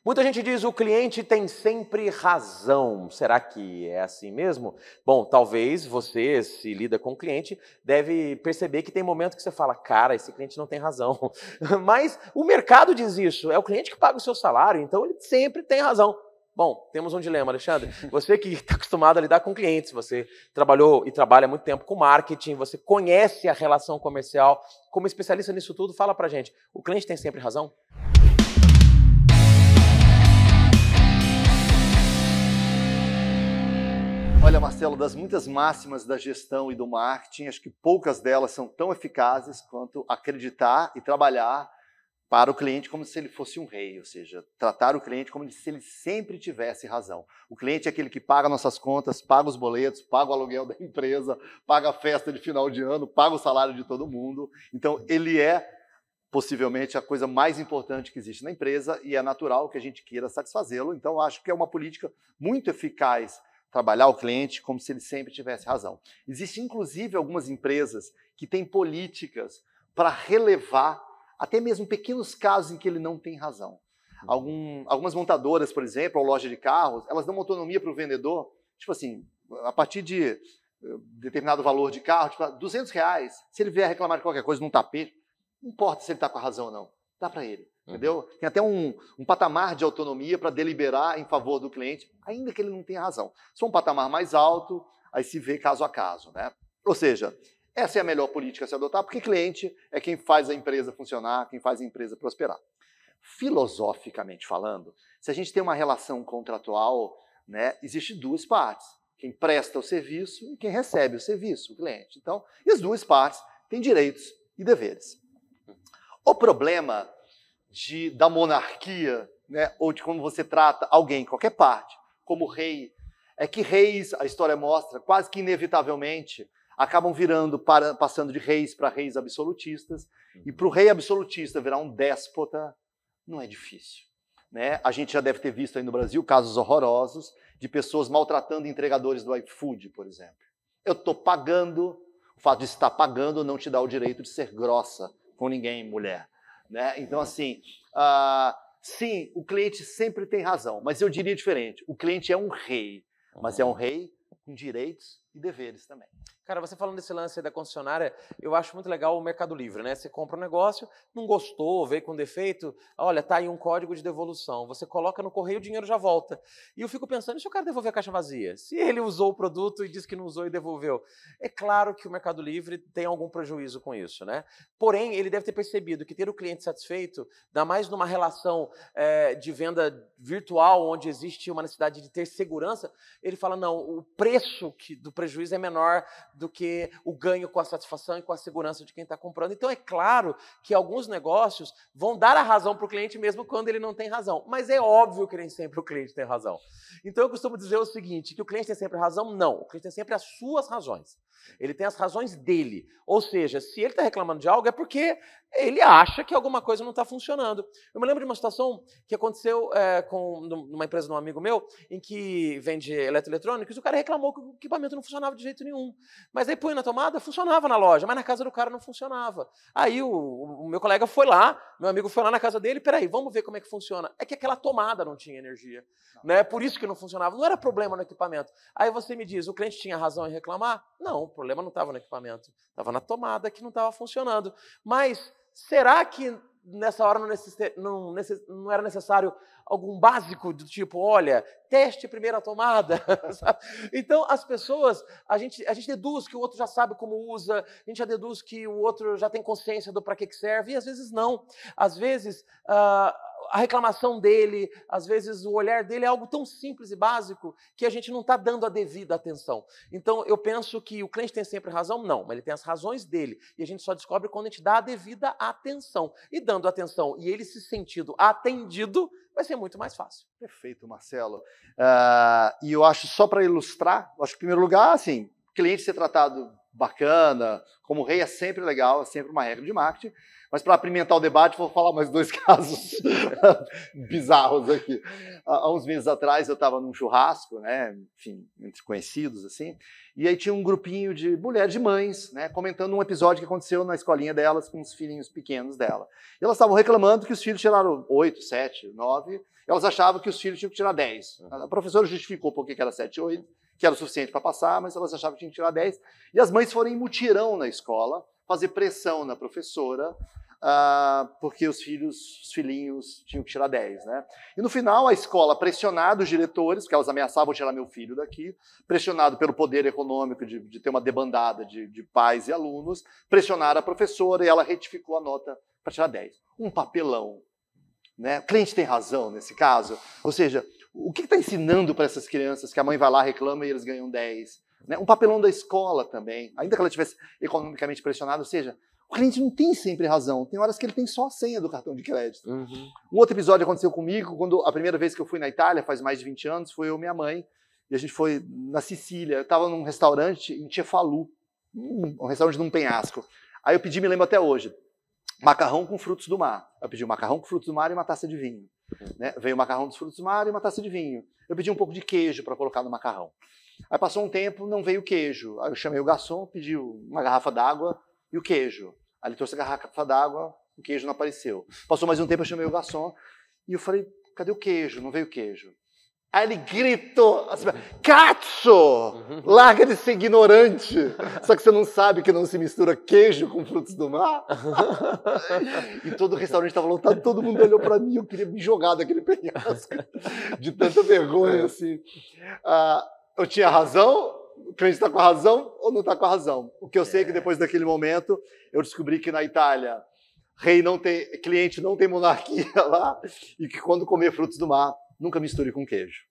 Muita gente diz o cliente tem sempre razão. Será que é assim mesmo? Bom, talvez você, se lida com o cliente, deve perceber que tem momentos que você fala, cara, esse cliente não tem razão. Mas o mercado diz isso, é o cliente que paga o seu salário, então ele sempre tem razão. Bom, temos um dilema, Alexandre. Você que está acostumado a lidar com clientes, você trabalhou e trabalha há muito tempo com marketing, você conhece a relação comercial, como especialista nisso tudo, fala pra gente, o cliente tem sempre razão? Olha, Marcelo, das muitas máximas da gestão e do marketing, acho que poucas delas são tão eficazes quanto acreditar e trabalhar para o cliente como se ele fosse um rei, ou seja, tratar o cliente como se ele sempre tivesse razão. O cliente é aquele que paga nossas contas, paga os boletos, paga o aluguel da empresa, paga a festa de final de ano, paga o salário de todo mundo. Então, ele é possivelmente a coisa mais importante que existe na empresa e é natural que a gente queira satisfazê-lo. Então, acho que é uma política muito eficaz trabalhar o cliente como se ele sempre tivesse razão. Existem, inclusive, algumas empresas que têm políticas para relevar até mesmo pequenos casos em que ele não tem razão. Algumas montadoras, por exemplo, ou loja de carros, elas dão uma autonomia para o vendedor, tipo assim, a partir de determinado valor de carro, tipo R$200, se ele vier reclamar de qualquer coisa num tapete, não importa se ele está com a razão ou não, dá para ele. Entendeu? Tem até um patamar de autonomia para deliberar em favor do cliente, ainda que ele não tenha razão. Se for um patamar mais alto, aí se vê caso a caso, né? Ou seja, essa é a melhor política a se adotar, porque cliente é quem faz a empresa funcionar, quem faz a empresa prosperar. Filosoficamente falando, se a gente tem uma relação contratual, né, existe duas partes. Quem presta o serviço e quem recebe o serviço, o cliente. Então, e as duas partes têm direitos e deveres. O problema da monarquia, né, ou de como você trata alguém, qualquer parte, como rei, é que reis, a história mostra, quase que inevitavelmente, acabam passando de reis para reis absolutistas, e para o rei absolutista virar um déspota, não é difícil. Né? A gente já deve ter visto aí no Brasil casos horrorosos de pessoas maltratando entregadores do iFood, por exemplo. Eu estou pagando, o fato de estar pagando não te dá o direito de ser grossa com ninguém, mulher. Né? Então, assim, sim, o cliente sempre tem razão, mas eu diria diferente. O cliente é um rei, mas é um rei com direitos e deveres também. Cara, você falando desse lance da concessionária, eu acho muito legal o Mercado Livre, né? Você compra um negócio, não gostou, veio com defeito, olha, tá aí um código de devolução. Você coloca no correio, o dinheiro já volta. E eu fico pensando, e se o cara devolver a caixa vazia? Se ele usou o produto e disse que não usou e devolveu? É claro que o Mercado Livre tem algum prejuízo com isso, né? Porém, ele deve ter percebido que ter o cliente satisfeito, ainda mais numa relação de venda virtual, onde existe uma necessidade de ter segurança, ele fala, não, o preço do prejuízo é menor do que o ganho com a satisfação e com a segurança de quem está comprando. Então, é claro que alguns negócios vão dar a razão para o cliente mesmo quando ele não tem razão. Mas é óbvio que nem sempre o cliente tem razão. Então, eu costumo dizer o seguinte, que o cliente tem sempre razão? Não. O cliente tem sempre as suas razões. Ele tem as razões dele. Ou seja, se ele está reclamando de algo, é porque ele acha que alguma coisa não está funcionando. Eu me lembro de uma situação que aconteceu numa empresa de um amigo meu, em que vende eletroeletrônicos, e o cara reclamou que o equipamento não funcionava de jeito nenhum. Mas aí põe na tomada, funcionava na loja, mas na casa do cara não funcionava. Aí o meu colega foi lá, meu amigo foi lá na casa dele, peraí, vamos ver como é que funciona. É que aquela tomada não tinha energia. Né? Por isso que não funcionava. Não era problema no equipamento. Aí você me diz, o cliente tinha razão em reclamar? Não, o problema não estava no equipamento. Estava na tomada que não estava funcionando. Mas será que nessa hora não era necessário algum básico do tipo, olha, teste primeiro a tomada? Então, as pessoas, a gente deduz que o outro já sabe como usa, a gente já deduz que o outro já tem consciência do para que serve, e às vezes não. Às vezes, a reclamação dele, às vezes o olhar dele é algo tão simples e básico que a gente não está dando a devida atenção. Então, eu penso que o cliente tem sempre razão? Não, mas ele tem as razões dele. E a gente só descobre quando a gente dá a devida atenção. E dando atenção e ele se sentindo atendido, vai ser muito mais fácil. Perfeito, Marcelo. E eu acho, só para ilustrar, acho que em primeiro lugar, assim, cliente ser tratado bacana, como rei é sempre legal, é sempre uma regra de marketing. Mas para apimentar o debate, vou falar mais 2 casos bizarros aqui. Há uns meses atrás eu estava num churrasco, né, enfim, entre conhecidos, assim, e aí tinha um grupinho de mulheres, de mães, né, comentando um episódio que aconteceu na escolinha delas com os filhinhos pequenos dela. E elas estavam reclamando que os filhos tiraram 8, 7, 9, elas achavam que os filhos tinham que tirar 10. A professora justificou por que era 7, 8, que era o suficiente para passar, mas elas achavam que tinham que tirar 10. E as mães foram em mutirão na escola, fazer pressão na professora, porque os filhinhos tinham que tirar 10, né? E no final, a escola, pressionada, os diretores, porque elas ameaçavam tirar meu filho daqui, pressionado pelo poder econômico de ter uma debandada de pais e alunos, pressionaram a professora e ela retificou a nota para tirar 10. Um papelão, né? O cliente tem razão nesse caso. Ou seja, o que está ensinando para essas crianças que a mãe vai lá, reclama e eles ganham 10? Né? Um papelão da escola também, ainda que ela estivesse economicamente pressionada, ou seja, o cliente não tem sempre razão. Tem horas que ele tem só a senha do cartão de crédito. Um outro episódio aconteceu comigo, quando a primeira vez que eu fui na Itália, faz mais de 20 anos, foi eu e minha mãe, e a gente foi na Sicília. Eu estava num restaurante em Cefalù, um restaurante num penhasco. Aí eu pedi, me lembro até hoje, macarrão com frutos do mar. Eu pedi um macarrão com frutos do mar e uma taça de vinho. Né? Veio o macarrão dos frutos do mar e uma taça de vinho. Eu pedi um pouco de queijo para colocar no macarrão. Aí passou um tempo, não veio o queijo. Aí eu chamei o garçom, pedi uma garrafa d'água e o queijo. Aí ele trouxe a garrafa d'água, o queijo não apareceu. Passou mais um tempo, eu chamei o garçom e eu falei, cadê o queijo? Não veio o queijo. Aí ele gritou, assim, Cazzo! Larga de ser ignorante! Só que você não sabe que não se mistura queijo com frutos do mar? E todo o restaurante estava lotado, todo mundo olhou para mim, eu queria me jogar daquele penhasco, de tanta vergonha, assim. Eu tinha razão? O cliente está com a razão ou não está com a razão? O que eu sei é que depois daquele momento, eu descobri que na Itália, cliente não tem monarquia lá, e que quando comer frutos do mar, nunca misture com queijo.